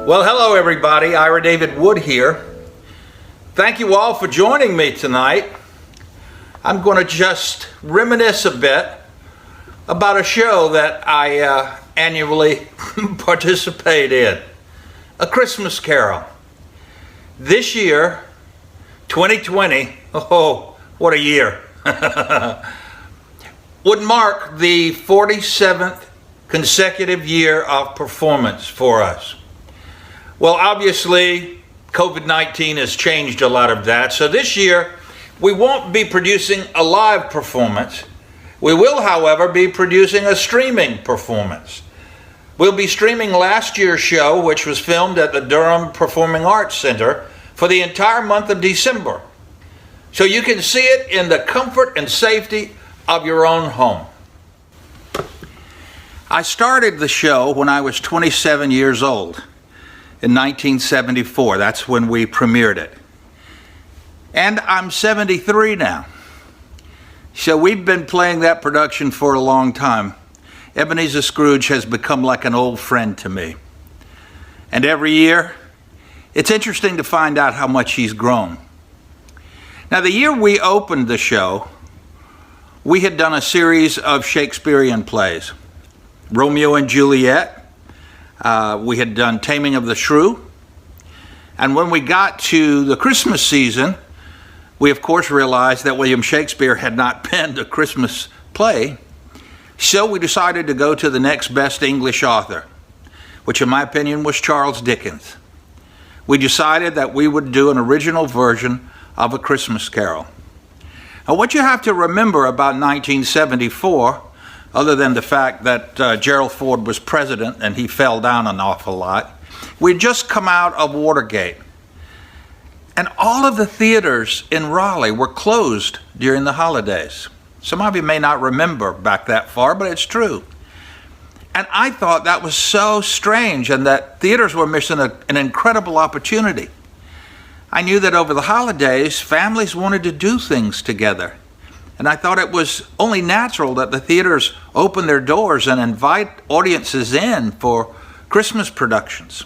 Well, hello everybody. Ira David Wood here. Thank you all for joining me tonight. I'm going to just reminisce a bit about a show that I annually participate in, A Christmas Carol. This year, 2020, oh, what a year, would mark the 47th consecutive year of performance for us. Well, obviously, COVID-19 has changed a lot of that. So this year, we won't be producing a live performance. We will, however, be producing a streaming performance. We'll be streaming last year's show, which was filmed at the Durham Performing Arts Center for the entire month of December. So you can see it in the comfort and safety of your own home. I started the show when I was 27 years old. In 1974, that's when we premiered it. And I'm 73 now. So we've been playing that production for a long time. Ebenezer Scrooge has become like an old friend to me. And every year, it's interesting to find out how much he's grown. Now, the year we opened the show, we had done a series of Shakespearean plays. Romeo and Juliet. We had done Taming of the Shrew. And when we got to the Christmas season, we of course realized that William Shakespeare had not penned a Christmas play. So we decided to go to the next best English author, which in my opinion was Charles Dickens. We decided that we would do an original version of A Christmas Carol. Now, what you have to remember about 1974, other than the fact that Gerald Ford was president and he fell down an awful lot, we'd just come out of Watergate. And all of the theaters in Raleigh were closed during the holidays. Some of you may not remember back that far, but it's true. And I thought that was so strange and that theaters were missing an incredible opportunity. I knew that over the holidays, families wanted to do things together. And I thought it was only natural that the theaters open their doors and invite audiences in for Christmas productions.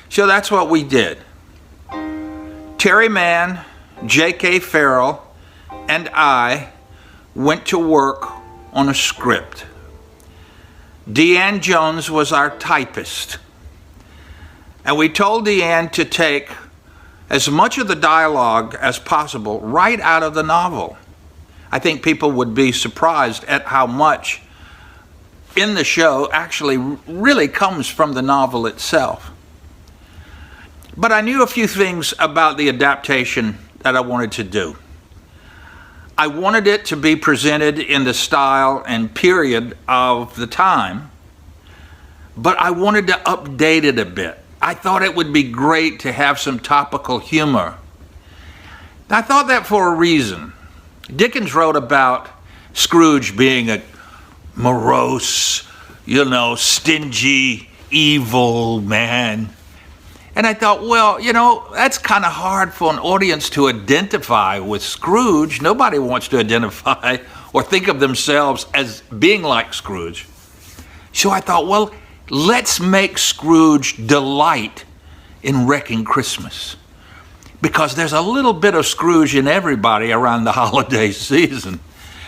So that's what we did. Terry Mann, J.K. Farrell, and I went to work on a script. Deanne Jones was our typist. And we told Deanne to take as much of the dialogue as possible right out of the novel. I think people would be surprised at how much in the show actually really comes from the novel itself. But I knew a few things about the adaptation that I wanted to do. I wanted it to be presented in the style and period of the time, but I wanted to update it a bit. I thought it would be great to have some topical humor. I thought that for a reason. Dickens wrote about Scrooge being a morose, stingy, evil man. And I thought, well, that's kind of hard for an audience to identify with Scrooge. Nobody wants to identify or think of themselves as being like Scrooge. So I thought, well, let's make Scrooge delight in wrecking Christmas. Because there's a little bit of Scrooge in everybody around the holiday season.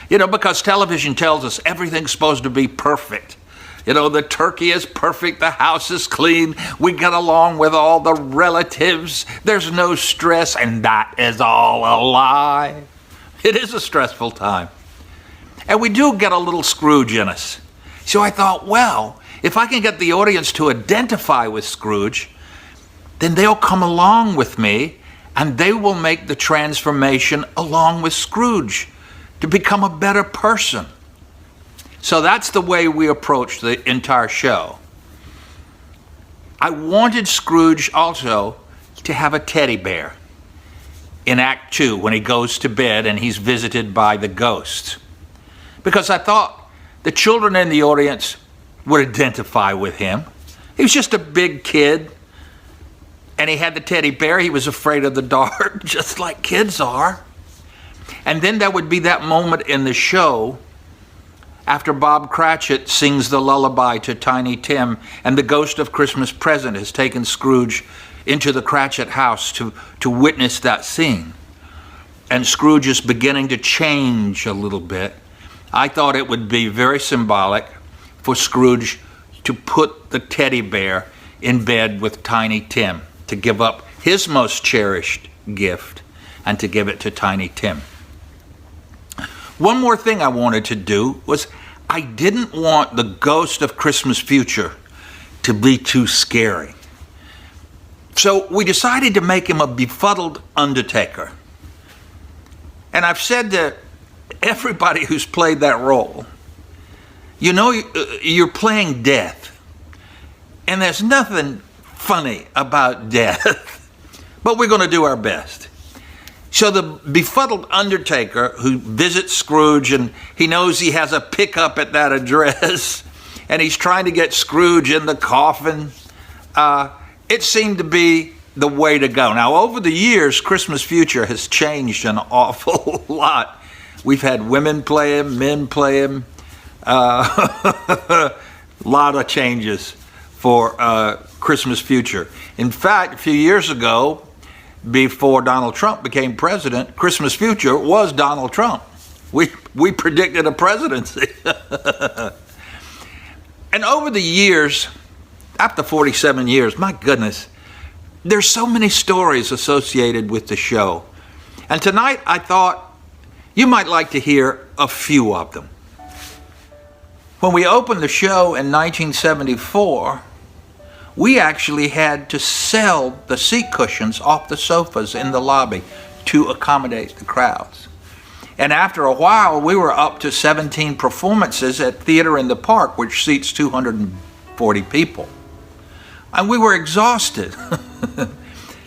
Because television tells us everything's supposed to be perfect. The turkey is perfect, the house is clean, we get along with all the relatives, there's no stress, and that is all a lie. It is a stressful time. And we do get a little Scrooge in us. So I thought, well, if I can get the audience to identify with Scrooge, then they'll come along with me and they will make the transformation along with Scrooge to become a better person. So that's the way we approached the entire show. I wanted Scrooge also to have a teddy bear in Act 2 when he goes to bed and he's visited by the ghosts. Because I thought the children in the audience would identify with him. He was just a big kid. And he had the teddy bear. He was afraid of the dark, just like kids are. And then there would be that moment in the show after Bob Cratchit sings the lullaby to Tiny Tim, and the ghost of Christmas Present has taken Scrooge into the Cratchit house to witness that scene. And Scrooge is beginning to change a little bit. I thought it would be very symbolic for Scrooge to put the teddy bear in bed with Tiny Tim, to give up his most cherished gift and to give it to Tiny Tim. One more thing I wanted to do was I didn't want the ghost of Christmas Future to be too scary. So we decided to make him a befuddled undertaker. And I've said to everybody who's played that role, you know, you're playing death. And there's nothing funny about death. But we're going to do our best. So the befuddled undertaker who visits Scrooge, and he knows he has a pickup at that address, and he's trying to get Scrooge in the coffin, it seemed to be the way to go. Now, over the years, Christmas Future has changed an awful lot. We've had women play him, men play him, a lot of changes for Christmas Future. In fact, a few years ago, before Donald Trump became president, Christmas Future was Donald Trump. We predicted a presidency. And over the years, after 47 years, my goodness, there's so many stories associated with the show. And tonight I thought you might like to hear a few of them. When we opened the show in 1974, we actually had to sell the seat cushions off the sofas in the lobby to accommodate the crowds. And after a while, we were up to 17 performances at Theater in the Park, which seats 240 people. And we were exhausted.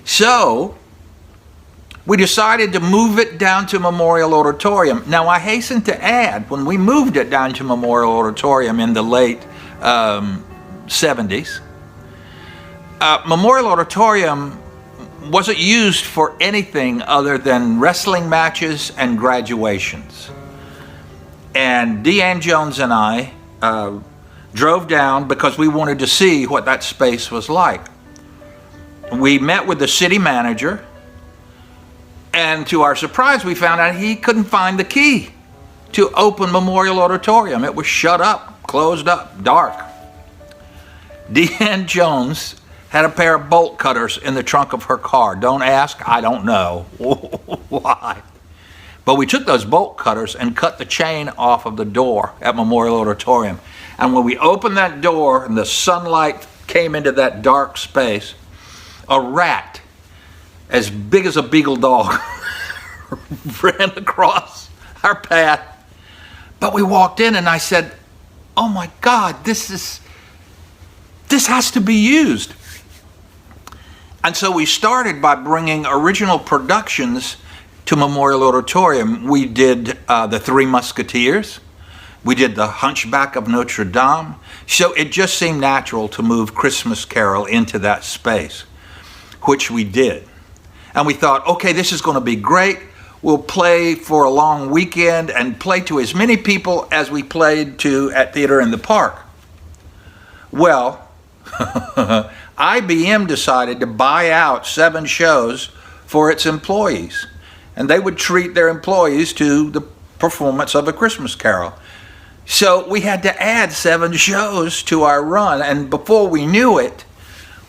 So we decided to move it down to Memorial Auditorium. Now, I hasten to add, when we moved it down to Memorial Auditorium in the late 70s, Memorial Auditorium wasn't used for anything other than wrestling matches and graduations. And Deanne Jones and I drove down because we wanted to see what that space was like. We met with the city manager, and to our surprise, we found out he couldn't find the key to open Memorial Auditorium. It was shut up, closed up, dark. Deanne Jones had a pair of bolt cutters in the trunk of her car. Don't ask, I don't know why. But we took those bolt cutters and cut the chain off of the door at Memorial Auditorium. And when we opened that door and the sunlight came into that dark space, a rat as big as a beagle dog ran across our path. But we walked in and I said, oh my God, this has to be used. And so we started by bringing original productions to Memorial Auditorium. We did The Three Musketeers. We did The Hunchback of Notre Dame. So it just seemed natural to move Christmas Carol into that space, which we did. And we thought, okay, this is going to be great. We'll play for a long weekend and play to as many people as we played to at Theater in the Park. Well, IBM decided to buy out 7 shows for its employees, and they would treat their employees to the performance of A Christmas Carol. So we had to add 7 shows to our run, and before we knew it,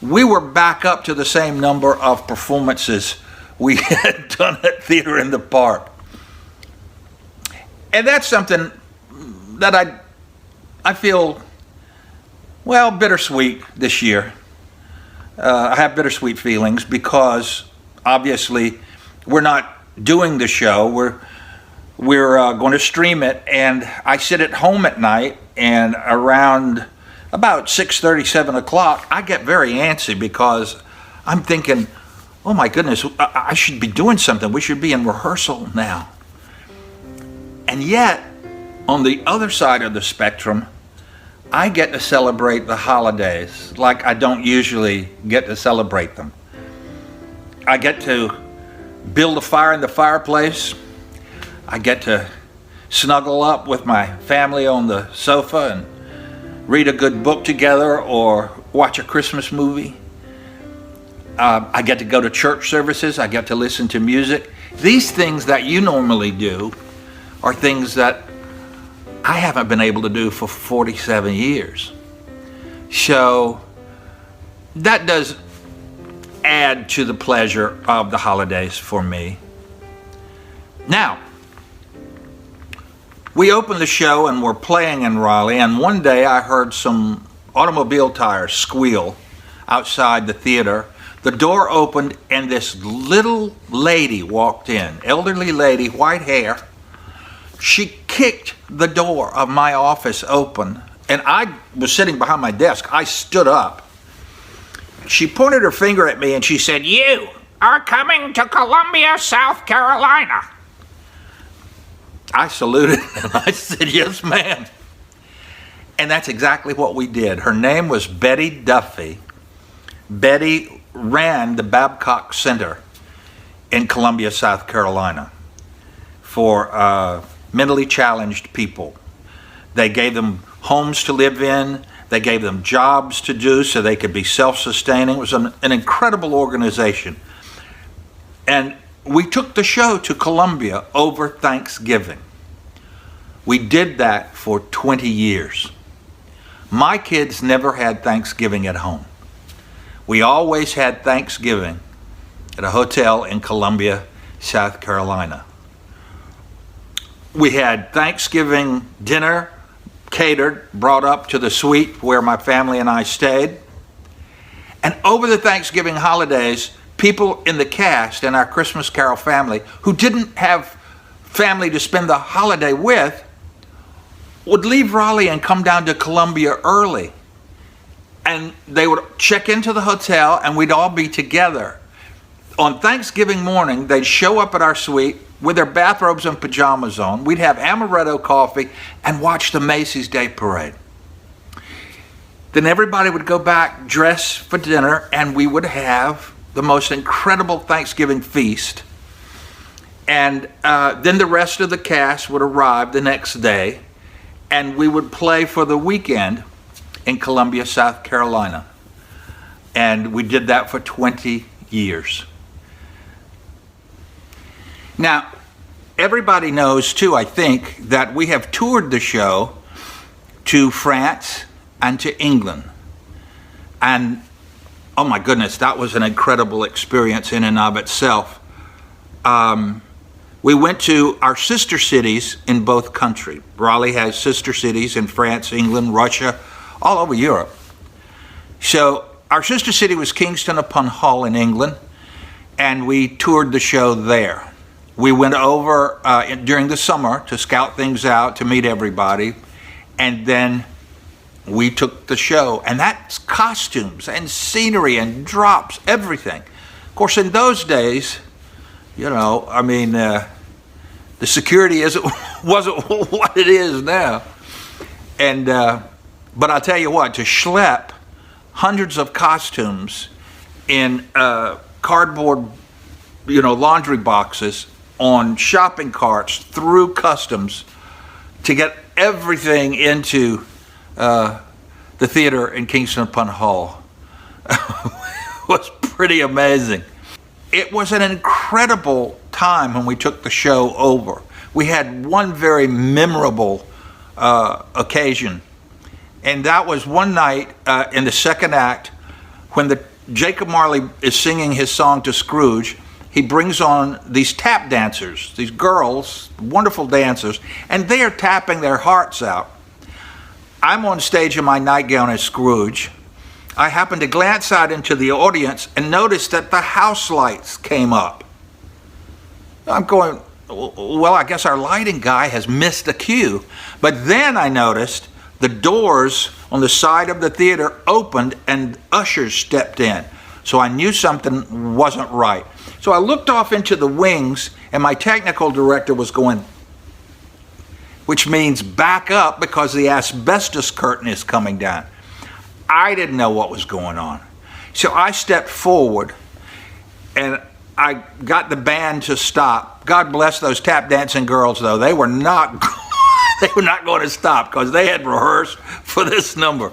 we were back up to the same number of performances we had done at Theater in the Park. And that's something that I feel, well, bittersweet this year. I have bittersweet feelings because obviously we're not doing the show. We're going to stream it, and I sit at home at night, and around about 6:30, 7 o'clock, I get very antsy because I'm thinking, oh my goodness, I should be doing something. We should be in rehearsal now. And yet, on the other side of the spectrum, I get to celebrate the holidays like I don't usually get to celebrate them. I get to build a fire in the fireplace. I get to snuggle up with my family on the sofa and read a good book together or watch a Christmas movie. I get to go to church services. I get to listen to music. These things that you normally do are things that I haven't been able to do for 47 years. So that does add to the pleasure of the holidays for me. Now, we opened the show and we're playing in Raleigh, and one day I heard some automobile tires squeal outside the theater. The door opened and this little lady walked in, elderly lady, white hair. She kicked the door of my office open, and I was sitting behind my desk. I stood up. She pointed her finger at me and she said, "You are coming to Columbia, South Carolina." I saluted and I said, "Yes, ma'am." And that's exactly what we did. Her name was Betty Duffy. Betty ran the Babcock Center in Columbia, South Carolina for mentally challenged people. They gave them homes to live in. They gave them jobs to do so they could be self-sustaining. It was an incredible organization. And we took the show to Columbia over Thanksgiving. We did that for 20 years. My kids never had Thanksgiving at home. We always had Thanksgiving at a hotel in Columbia, South Carolina. We had Thanksgiving dinner catered, brought up to the suite where my family and I stayed. And over the Thanksgiving holidays, people in the cast and our Christmas Carol family who didn't have family to spend the holiday with would leave Raleigh and come down to Columbia early. And they would check into the hotel and we'd all be together. On Thanksgiving morning, they'd show up at our suite with their bathrobes and pajamas on. We'd have amaretto coffee and watch the Macy's Day Parade. Then everybody would go back, dress for dinner, and we would have the most incredible Thanksgiving feast. And then the rest of the cast would arrive the next day, and we would play for the weekend in Columbia, South Carolina. And we did that for 20 years. Now, everybody knows too, I think, that we have toured the show to France and to England. And oh my goodness, that was an incredible experience in and of itself. We went to our sister cities in both countries. Raleigh has sister cities in France, England, Russia, all over Europe. So our sister city was Kingston upon Hull in England, and we toured the show there. We went over during the summer to scout things out, to meet everybody, and then we took the show. And that's costumes and scenery and drops, everything. Of course, in those days, you know, I mean, the security wasn't what it is now. And but I'll tell you what, to schlep hundreds of costumes in cardboard, you know, laundry boxes on shopping carts through customs to get everything into the theater in Kingston upon Hull was pretty amazing. It was an incredible time when we took the show over. We had one very memorable occasion, and that was one night in the second act when Jacob Marley is singing his song to Scrooge. He brings on these tap dancers, these girls, wonderful dancers, and they are tapping their hearts out. I'm on stage in my nightgown as Scrooge. I happened to glance out into the audience and noticed that the house lights came up. I'm going, well, I guess our lighting guy has missed a cue. But then I noticed the doors on the side of the theater opened and ushers stepped in. So I knew something wasn't right. So I looked off into the wings, and my technical director was going, which means back up because the asbestos curtain is coming down. I didn't know what was going on. So I stepped forward and I got the band to stop. God bless those tap dancing girls, though. They were not They were not going to stop because they had rehearsed for this number.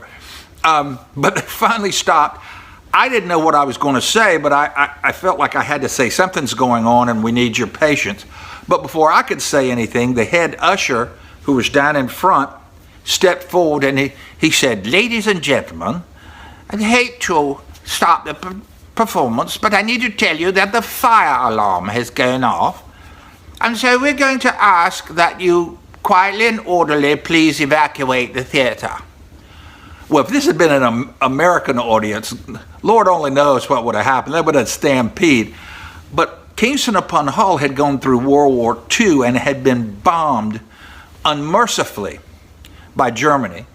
But they finally stopped. I didn't know what I was going to say, but I felt like I had to say something's going on and we need your patience. But before I could say anything, the head usher, who was down in front, stepped forward and he said, "Ladies and gentlemen, I hate to stop the performance, but I need to tell you that the fire alarm has gone off. And so we're going to ask that you quietly and orderly please evacuate the theater." Well, if this had been an American audience, Lord only knows what would have happened. There would have been a stampede. But Kingston upon Hull had gone through World War II and had been bombed unmercifully by Germany.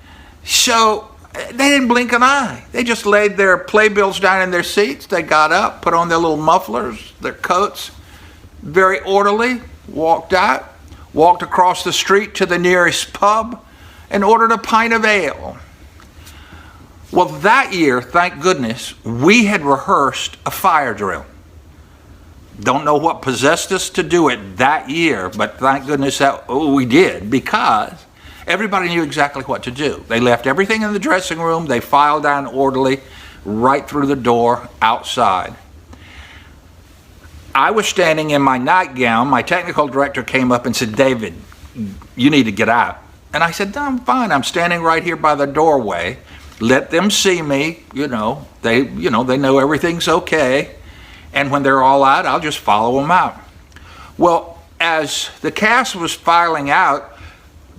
So they didn't blink an eye. They just laid their playbills down in their seats. They got up, put on their little mufflers, their coats, very orderly, walked out, walked across the street to the nearest pub, and ordered a pint of ale. Well, that year, thank goodness, we had rehearsed a fire drill. Don't know what possessed us to do it that year, but thank goodness that we did, because everybody knew exactly what to do. They left everything in the dressing room. They filed down orderly right through the door outside. I was standing in my nightgown. My technical director came up and said, "David, you need to get out." And I said, "No, I'm fine. I'm standing right here by the doorway. Let them see me. They know everything's okay. And when they're all out, I'll just follow them out." Well, as the cast was filing out,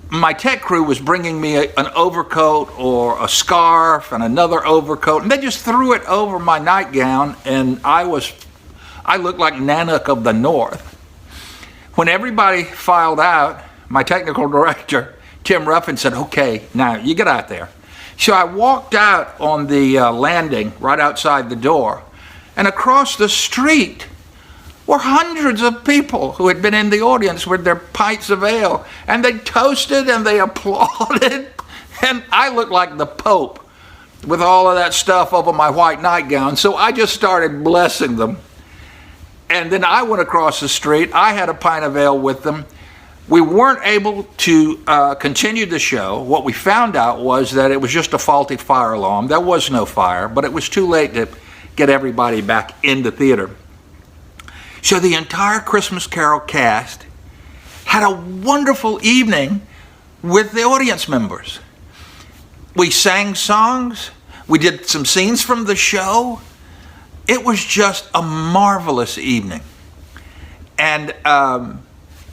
my tech crew was bringing me an overcoat or a scarf and another overcoat, and they just threw it over my nightgown, and I looked like Nanook of the North. When everybody filed out, my technical director, Tim Ruffin, said, "Okay, now you get out there." So I walked out on the landing right outside the door, and across the street were hundreds of people who had been in the audience with their pints of ale, and they toasted and they applauded, and I looked like the Pope with all of that stuff over my white nightgown. So I just started blessing them. And then I went across the street. I had a pint of ale with them. We weren't able to continue the show. What we found out was that it was just a faulty fire alarm. There was no fire, but it was too late to get everybody back in the theater. So the entire Christmas Carol cast had a wonderful evening with the audience members. We sang songs. We did some scenes from the show. It was just a marvelous evening. And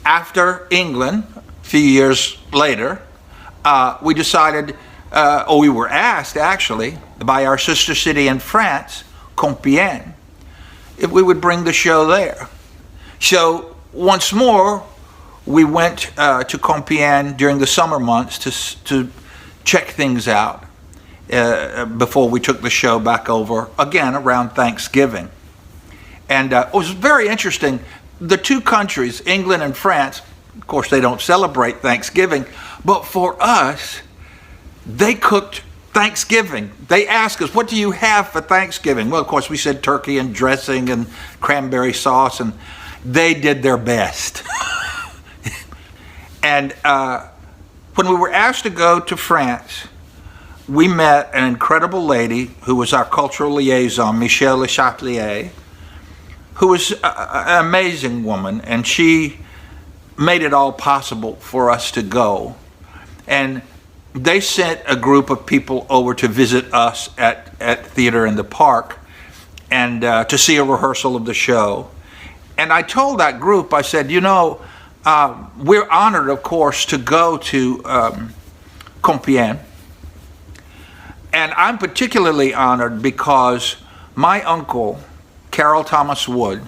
after England, a few years later, we decided, or we were asked actually, by our sister city in France, Compiègne, if we would bring the show there. So once more, we went to Compiègne during the summer months to check things out before we took the show back over again around Thanksgiving. And it was very interesting. The two countries, England and France, of course they don't celebrate Thanksgiving, but for us, they cooked Thanksgiving. They asked us, "What do you have for Thanksgiving?" Well, of course, we said turkey and dressing and cranberry sauce, and they did their best. And when we were asked to go to France, we met an incredible lady who was our cultural liaison, Michelle Le Chapelier, who was an amazing woman, and she made it all possible for us to go. And they sent a group of people over to visit us at Theater in the Park and to see a rehearsal of the show. And I told that group, I said, we're honored, of course, to go to Compiègne. And I'm particularly honored because my uncle, Carroll Thomas Wood,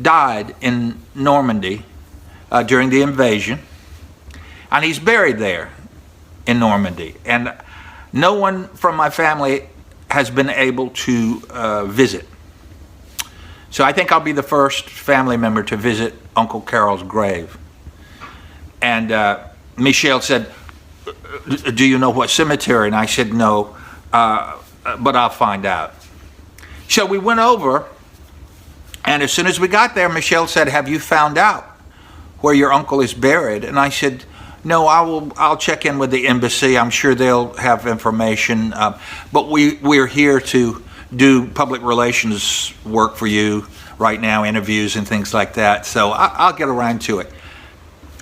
died in Normandy during the invasion, and he's buried there in Normandy. And no one from my family has been able to visit. So I think I'll be the first family member to visit Uncle Carroll's grave. And Michelle said, "Do you know what cemetery?" And I said, "No, but I'll find out." So we went over, and as soon as we got there, Michelle said, "Have you found out where your uncle is buried?" And I said, No, I'll check in with the embassy. I'm sure they'll have information. But we're here to do public relations work for you right now, interviews and things like that. So I'll get around to it.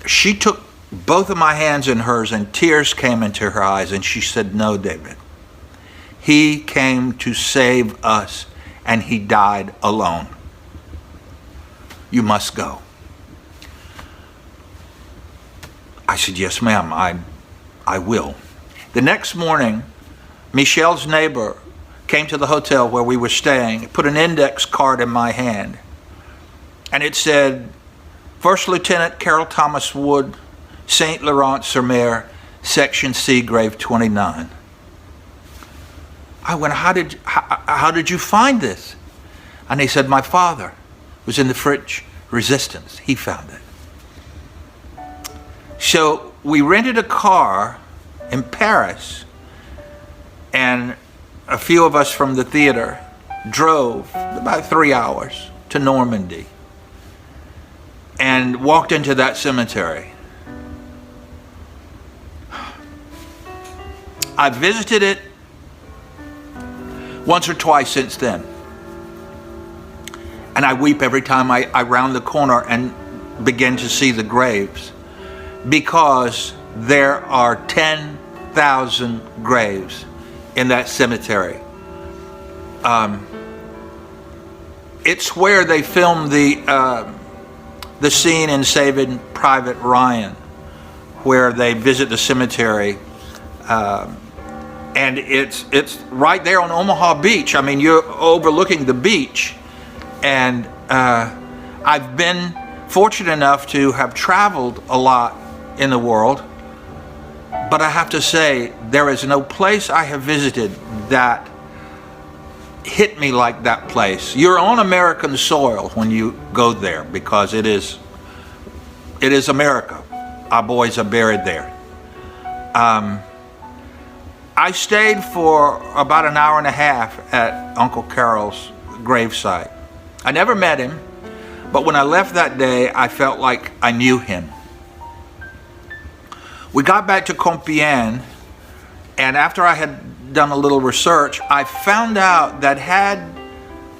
She took both of my hands in hers and tears came into her eyes, and she said, "No, David. He came to save us and he died alone. You must go." I said, "Yes, ma'am, I will." The next morning, Michelle's neighbor came to the hotel where we were staying, put an index card in my hand, and it said, "First Lieutenant Carol Thomas Wood, St. Laurent-sur-Mer, Section C, Grave 29. I went, how did you find this?" And he said, "My father was in the French resistance. He found it." So we rented a car in Paris, and a few of us from the theater drove about 3 hours to Normandy and walked into that cemetery. I visited it once or twice since then, and I weep every time I round the corner and begin to see the graves, because there are 10,000 graves in that cemetery. It's where they filmed the scene in Saving Private Ryan, where they visit the cemetery, and it's right there on Omaha Beach. I mean, you're overlooking the beach, and I've been fortunate enough to have traveled a lot in the world, but I have to say there is no place I have visited that hit me like that place. You're on American soil when you go there, because it is America. Our boys are buried there. I stayed for about an hour and a half at Uncle Carol's gravesite. I never met him, but when I left that day, I felt like I knew him. We got back to Compiègne, and after I had done a little research, I found out that had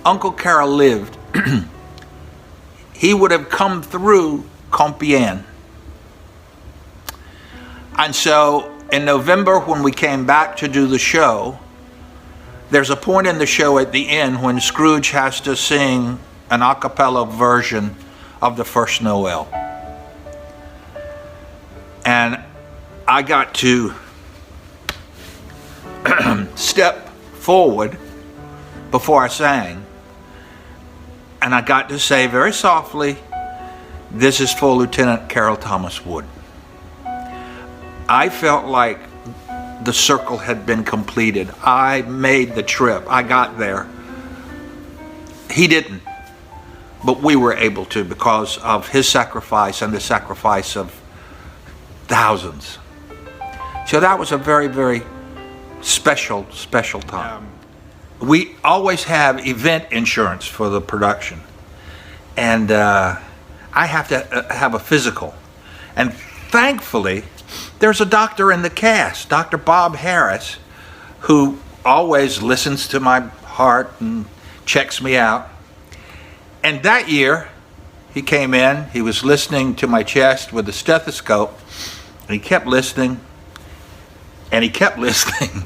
Uncle Carol lived, he would have come through Compiègne. And so in November, when we came back to do the show, there's a point in the show at the end when Scrooge has to sing an a cappella version of the first Noel. And I got to step forward before I sang, and I got to say very softly, "This is for Lieutenant Carol Thomas Wood." I felt like the circle had been completed. I made the trip. I got there. He didn't, but we were able to, because of his sacrifice and the sacrifice of thousands. So that was a very, very special time. We always have event insurance for the production, and I have to have a physical. And thankfully, there's a doctor in the cast, Dr. Bob Harris, who always listens to my heart and checks me out. And that year, he came in, he was listening to my chest with a stethoscope, and he kept listening, and he kept listening.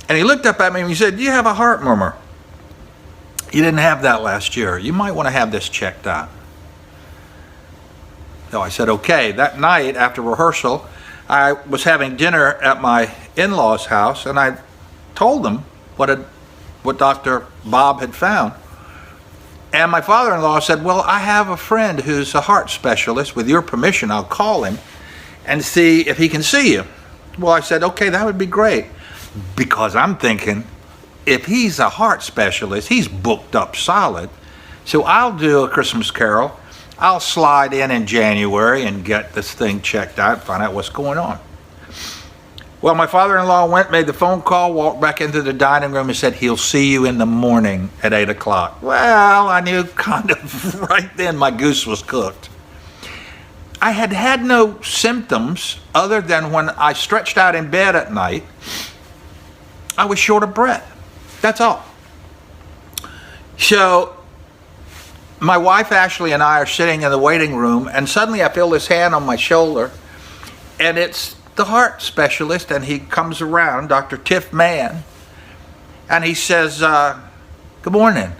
And he looked up at me and he said, "Do you have a heart murmur? You didn't have that last year. You might want to have this checked out." So I said, okay. That night after rehearsal, I was having dinner at my in-laws' house, and I told them what Dr. Bob had found. And my father-in-law said, "Well, I have a friend who's a heart specialist. With your permission, I'll call him and see if he can see you." Well, I said, okay, that would be great. Because I'm thinking, if he's a heart specialist, he's booked up solid. So I'll do A Christmas Carol. I'll slide in January and get this thing checked out, find out what's going on. Well, my father-in-law went, made the phone call, walked back into the dining room and said, "He'll see you in the morning at 8 o'clock. Well, I knew kind of right then my goose was cooked. I had had no symptoms other than when I stretched out in bed at night, I was short of breath. That's all. So my wife Ashley and I are sitting in the waiting room, and suddenly I feel this hand on my shoulder, and it's the heart specialist, and he comes around, Dr. Tiff Mann, and he says, good morning.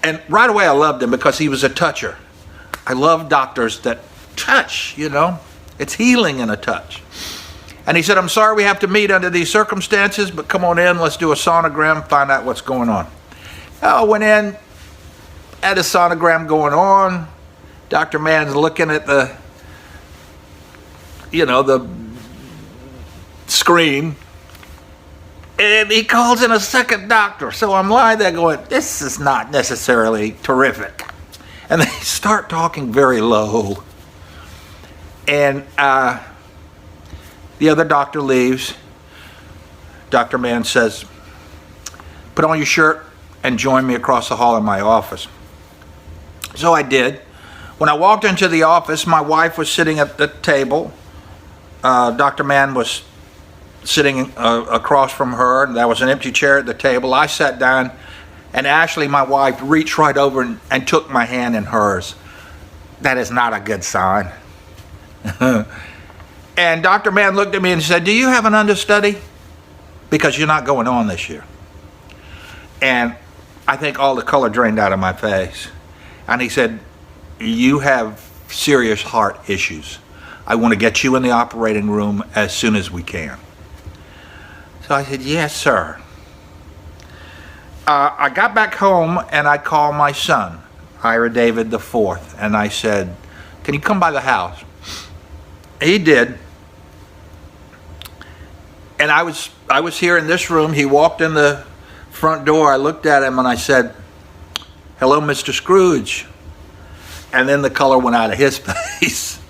And right away I loved him because he was a toucher. I love doctors that touch, you know. It's healing in a touch. And he said, I'm sorry we have to meet under these circumstances, but come on in, let's do a sonogram, find out what's going on. I went in, had a sonogram going on. Dr. Mann's looking at the, you know, the screen. And he calls in a second doctor. So I'm lying there going, this is not necessarily terrific. And they start talking very low. And the other doctor leaves. Dr. Mann says, put on your shirt and join me across the hall in my office. So I did. When I walked into the office, my wife was sitting at the table. Dr. Mann was sitting across from her, and there was an empty chair at the table. I sat down, and Ashley, my wife, reached right over and took my hand in hers. That is not a good sign. And Dr. Mann looked at me and said, do you have an understudy? Because you're not going on this year. And I think all the color drained out of my face. And he said, you have serious heart issues. I want to get you in the operating room as soon as we can. So I said, yes, sir. I got back home and I called my son, Ira David IV, and I said, can you come by the house? He did. And I was here in this room. He walked in the front door. I looked at him and I said, hello, Mr. Scrooge. And then the color went out of his face.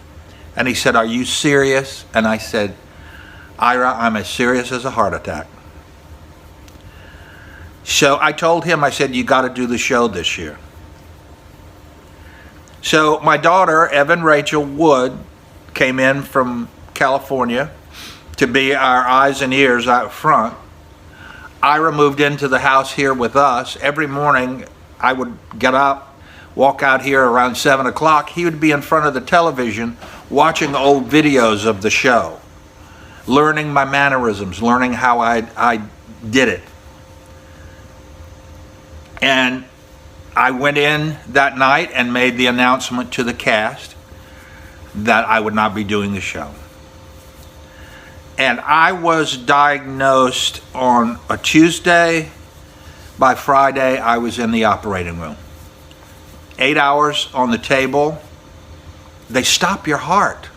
And he said, are you serious? And I said, Ira, I'm as serious as a heart attack. So I told him, I said, you got to do the show this year. So my daughter, Evan Rachel Wood, came in from California to be our eyes and ears out front. Ira moved into the house here with us. Every morning I would get up, walk out here around 7 o'clock. He would be in front of the television watching old videos of the show, learning my mannerisms, learning how I did it. And I went in that night and made the announcement to the cast that I would not be doing the show. And I was diagnosed on a Tuesday. By Friday, I was in the operating room. 8 hours on the table. They stop your heart.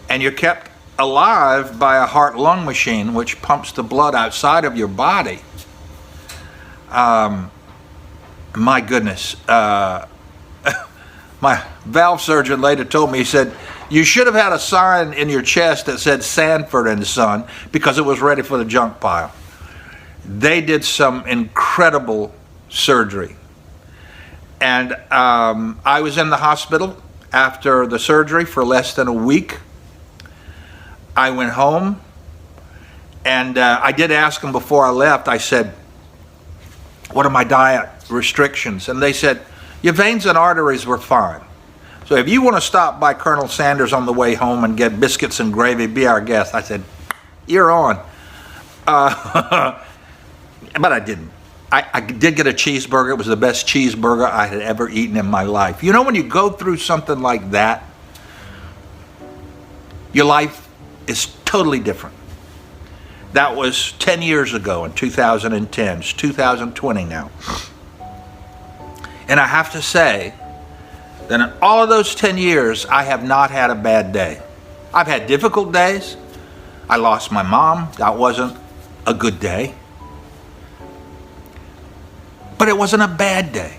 And you're kept alive by a heart-lung machine which pumps the blood outside of your body. My goodness. My valve surgeon later told me, he said, you should have had a sign in your chest that said Sanford and Son because it was ready for the junk pile. They did some incredible surgery. And I was in the hospital after the surgery for less than a week. I went home, and I did ask them before I left, I said, what are my diet restrictions? And they said, your veins and arteries were fine. So if you want to stop by Colonel Sanders on the way home and get biscuits and gravy, be our guest. I said, you're on. But I didn't. I did get a cheeseburger. It was the best cheeseburger I had ever eaten in my life. You know, when you go through something like that, your life is totally different. That was 10 years ago in 2010. It's 2020 now. And I have to say that in all of those 10 years, I have not had a bad day. I've had difficult days. I lost my mom. That wasn't a good day. But it wasn't a bad day.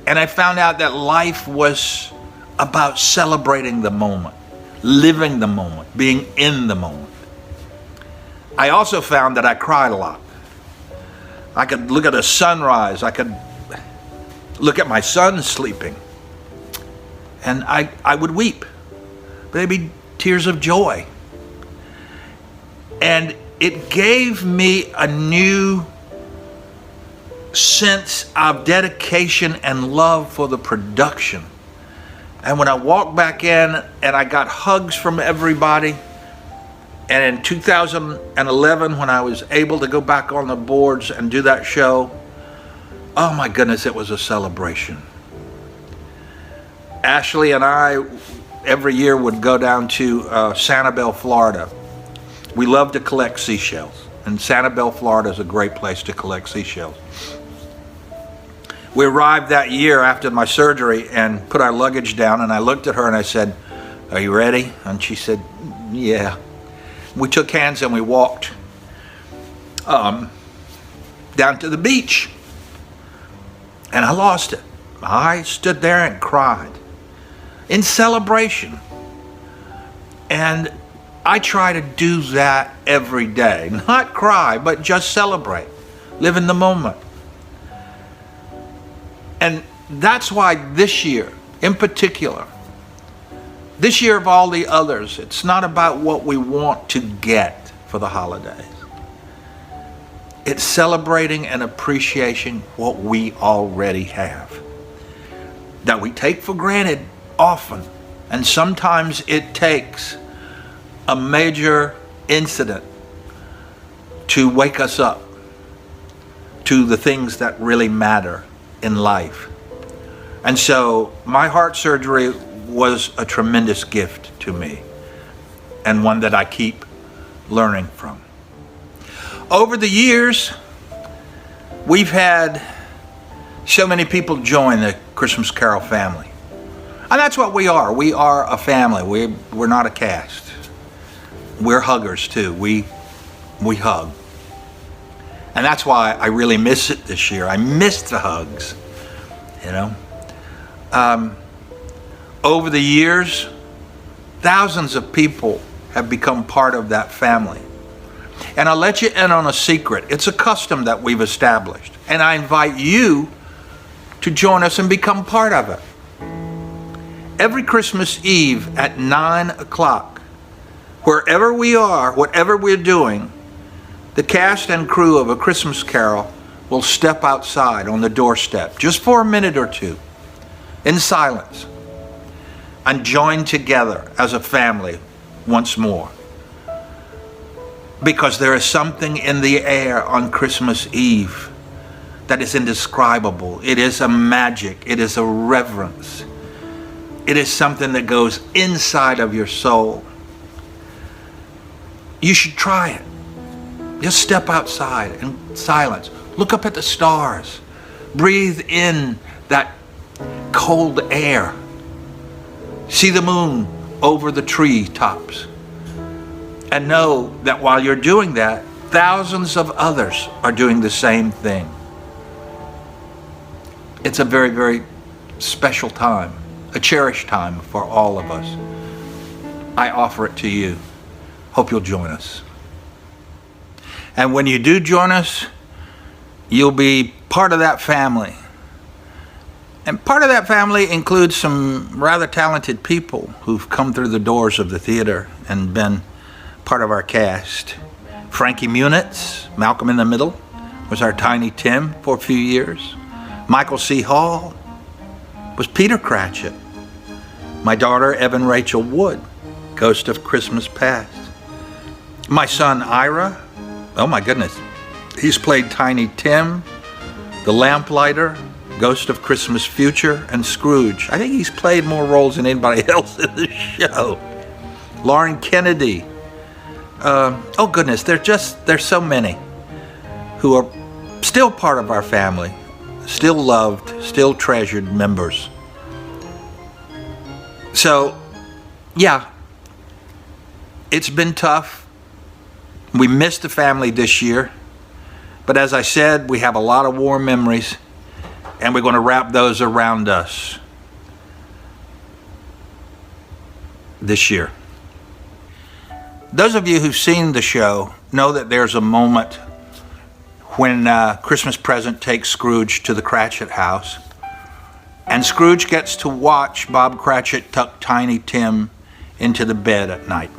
And I found out that life was about celebrating the moment, living the moment, being in the moment. I also found that I cried a lot. I could look at a sunrise. I could look at my son sleeping. And I would weep. But they'd be tears of joy. And it gave me a new sense of dedication and love for the production. And when I walked back in and I got hugs from everybody, and in 2011, when I was able to go back on the boards and do that show, oh my goodness, it was a celebration. Ashley and I, every year, would go down to Sanibel, Florida. We love to collect seashells, and Sanibel, Florida is a great place to collect seashells. We arrived that year after my surgery and put our luggage down, and I looked at her and I said, "Are you ready?" And she said, "Yeah." We took hands and we walked down to the beach, and I lost it. I stood there and cried in celebration. And I try to do that every day. Not cry, but just celebrate. Live in the moment. And that's why this year, in particular, this year of all the others, it's not about what we want to get for the holidays. It's celebrating and appreciating what we already have, that we take for granted often. And sometimes it takes a major incident to wake us up to the things that really matter in life. And so my heart surgery was a tremendous gift to me, and one that I keep learning from. Over the years, we've had so many people join the Christmas Carol family. And that's what we are. We are a family. We're not a cast. We're huggers too. We hug. And that's why I really miss it this year. I miss the hugs, you know. Over the years, thousands of people have become part of that family. And I'll let you in on a secret. It's a custom that we've established. And I invite you to join us and become part of it. Every Christmas Eve at 9 o'clock, wherever we are, whatever we're doing, the cast and crew of A Christmas Carol will step outside on the doorstep just for a minute or two in silence and join together as a family once more. Because there is something in the air on Christmas Eve that is indescribable. It is a magic. It is a reverence. It is something that goes inside of your soul. You should try it. Just step outside in silence. Look up at the stars. Breathe in that cold air. See the moon over the tree tops. And know that while you're doing that, thousands of others are doing the same thing. It's a very, very special time, a cherished time for all of us. I offer it to you. Hope you'll join us. And when you do join us, you'll be part of that family. And part of that family includes some rather talented people who've come through the doors of the theater and been part of our cast. Frankie Munitz, Malcolm in the Middle, was our Tiny Tim for a few years. Michael C. Hall was Peter Cratchit. My daughter, Evan Rachel Wood, Ghost of Christmas Past. My son, Ira, oh my goodness, he's played Tiny Tim, the Lamplighter, Ghost of Christmas Future, and Scrooge. I think he's played more roles than anybody else in the show. Lauren Kennedy. Oh goodness, there's so many who are still part of our family, still loved, still treasured members. So, yeah, it's been tough. We missed the family this year, but as I said, we have a lot of warm memories, and we're going to wrap those around us this year. Those of you who've seen the show know that there's a moment when Christmas Present takes Scrooge to the Cratchit house, And Scrooge gets to watch Bob Cratchit tuck Tiny Tim into the bed at night.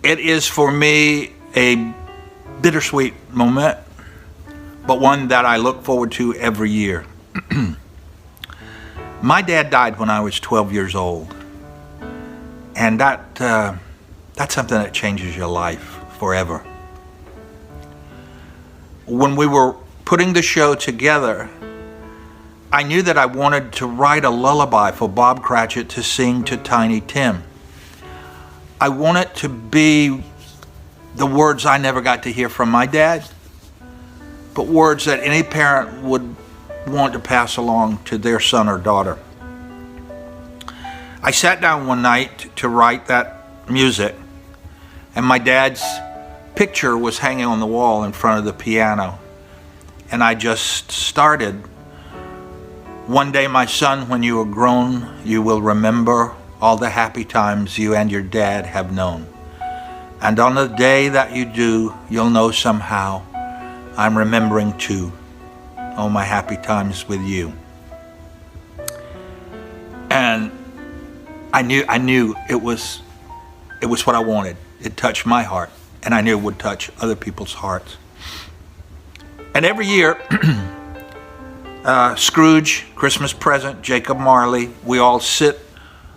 It is for me a bittersweet moment, but one that I look forward to every year. My dad died when I was 12 years old, and that's something that changes your life forever. When we were putting the show together, I knew that I wanted to write a lullaby for Bob Cratchit to sing to Tiny Tim. I want it to be the words I never got to hear from my dad, but words that any parent would want to pass along to their son or daughter. I sat down one night to write that music, and my dad's picture was hanging on the wall in front of the piano, and I just started. One day, my son, when you are grown, you will remember all the happy times you and your dad have known. And on the day that you do, you'll know somehow I'm remembering too all my happy times with you. And I knew it was what I wanted. It touched my heart, and I knew it would touch other people's hearts. And every year, Scrooge, Christmas Present, Jacob Marley, we all sit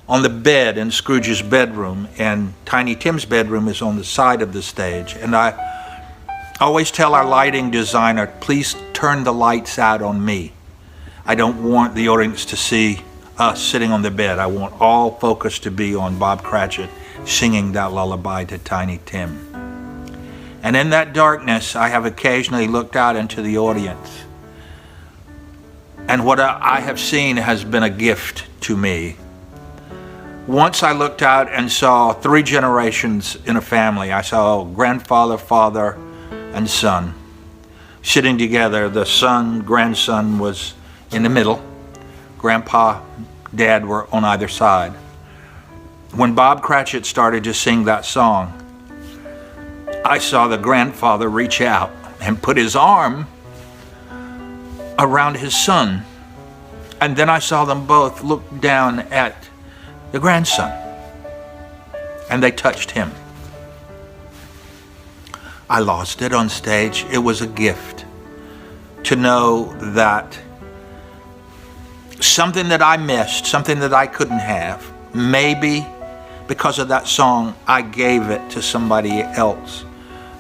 on the bed in Scrooge's bedroom, and Tiny Tim's bedroom is on the side of the stage. And I always tell our lighting designer, please turn the lights out on me. I don't want the audience to see us sitting on the bed. I want all focus to be on Bob Cratchit singing that lullaby to Tiny Tim. And in that darkness, I have occasionally looked out into the audience. And what I have seen has been a gift to me. Once I looked out and saw 3 generations in a family. I saw grandfather, father, and son sitting together. The son, grandson was in the middle. Grandpa, dad were on either side. When Bob Cratchit started to sing that song, I saw the grandfather reach out and put his arm around his son. And then I saw them both look down at the grandson, and they touched him. I lost it on stage. It was a gift to know that something that I missed, something that I couldn't have, maybe because of that song, I gave it to somebody else.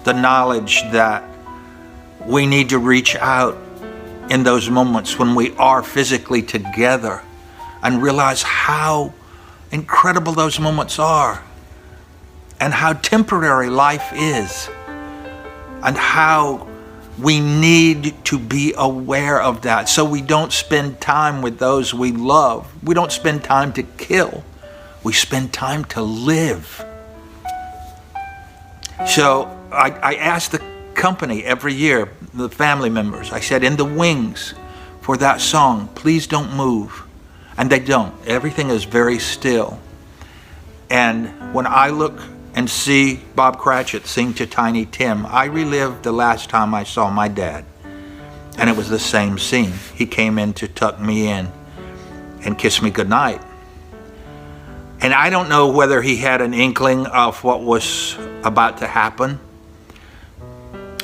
The knowledge that we need to reach out in those moments when we are physically together and realize how incredible those moments are and how temporary life is and how we need to be aware of that so we don't spend time with those we love. We don't spend time to kill. We spend time to live. So I asked the company every year, the family members, I said, in the wings for that song, please don't move. And they don't. Everything is very still. And when I look and see Bob Cratchit sing to Tiny Tim, I relived the last time I saw my dad. And it was the same scene. He came in to tuck me in and kiss me goodnight. And I don't know whether he had an inkling of what was about to happen.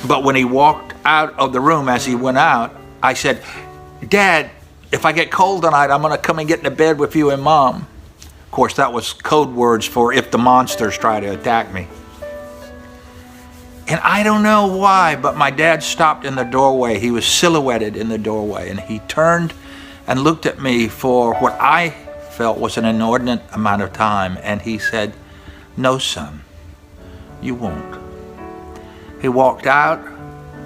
But when he walked out of the room, as he went out, I said, Dad, if I get cold tonight, I'm going to come and get in the bed with you and Mom. Of course, that was code words for if the monsters try to attack me. And I don't know why, but my dad stopped in the doorway. He was silhouetted in the doorway, and he turned and looked at me for what I felt was an inordinate amount of time, and he said, no, son, you won't. He walked out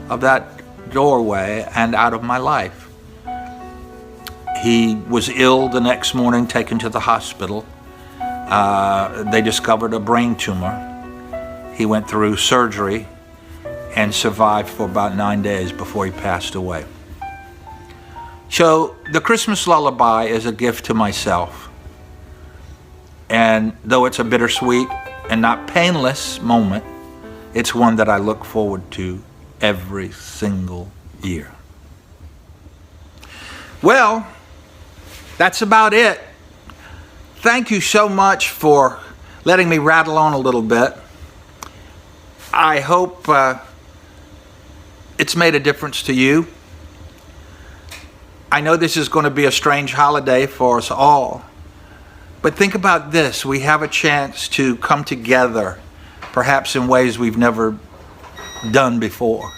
of that doorway and out of my life. He was ill the next morning, taken to the hospital. They discovered a brain tumor. He went through surgery and survived for about 9 days before he passed away. So the Christmas lullaby is a gift to myself. And though it's a bittersweet and not painless moment, it's one that I look forward to every single year. Well, that's about it. Thank you so much for letting me rattle on a little bit. I hope it's made a difference to you. I know this is going to be a strange holiday for us all, but think about this. We have a chance to come together, perhaps in ways we've never done before,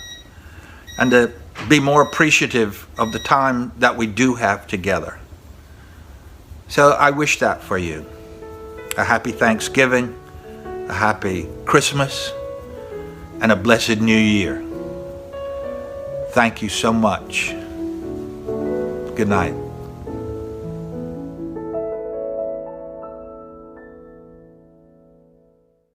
and to be more appreciative of the time that we do have together. So I wish that for you. A happy Thanksgiving, a happy Christmas, and a blessed New Year. Thank you so much. Good night.